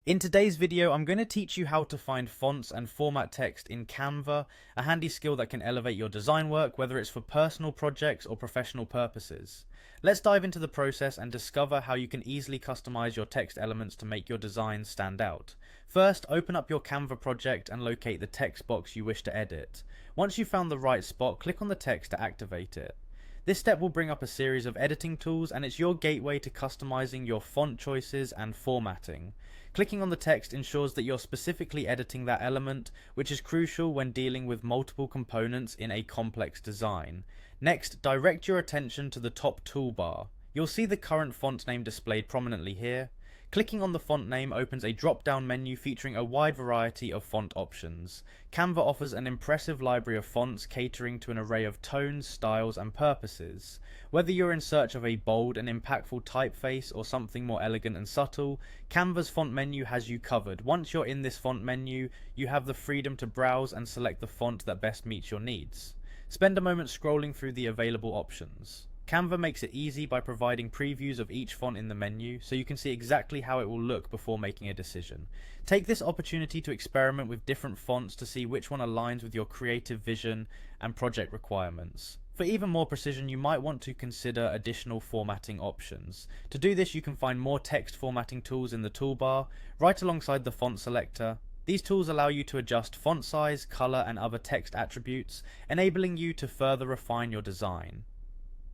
In today's video, I'm going to teach you how to find fonts and format text in Canva, a handy skill that can elevate your design work, whether it's for personal projects or professional purposes. Let's dive into the process and discover how you can easily customize your text elements to make your designs stand out. First, open up your Canva project and locate the text box you wish to edit. Once you've found the right spot, click on the text to activate it. This step will bring up a series of editing tools, and it's your gateway to customizing your font choices and formatting. Clicking on the text ensures that you're specifically editing that element, which is crucial when dealing with multiple components in a complex design. Next, direct your attention to the top toolbar. You'll see the current font name displayed prominently here. Clicking on the font name opens a drop-down menu featuring a wide variety of font options. Canva offers an impressive library of fonts catering to an array of tones, styles, and purposes. Whether you're in search of a bold and impactful typeface or something more elegant and subtle, Canva's font menu has you covered. Once you're in this font menu, you have the freedom to browse and select the font that best meets your needs. Spend a moment scrolling through the available options. Canva makes it easy by providing previews of each font in the menu, so you can see exactly how it will look before making a decision. Take this opportunity to experiment with different fonts to see which one aligns with your creative vision and project requirements. For even more precision, you might want to consider additional formatting options. To do this, you can find more text formatting tools in the toolbar, right alongside the font selector. These tools allow you to adjust font size, color, and other text attributes, enabling you to further refine your design.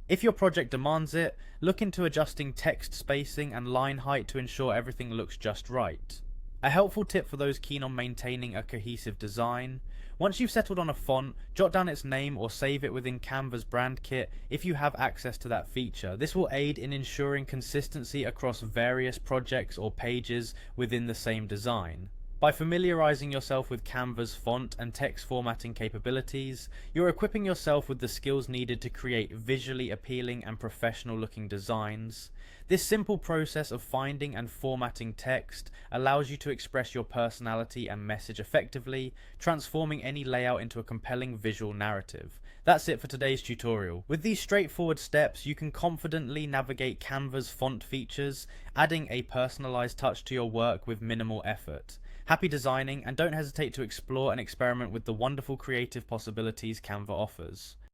If your project demands it, look into adjusting text spacing and line height to ensure everything looks just right. A helpful tip for those keen on maintaining a cohesive design: once you've settled on a font, jot down its name or save it within Canva's brand kit if you have access to that feature. This will aid in ensuring consistency across various projects or pages within the same design. By familiarizing yourself with Canva's font and text formatting capabilities, you're equipping yourself with the skills needed to create visually appealing and professional looking designs. This simple process of finding and formatting text allows you to express your personality and message effectively, transforming any layout into a compelling visual narrative. That's it for today's tutorial. With these straightforward steps, you can confidently navigate Canva's font features, adding a personalized touch to your work with minimal effort. Happy designing, and don't hesitate to explore and experiment with the wonderful creative possibilities Canva offers.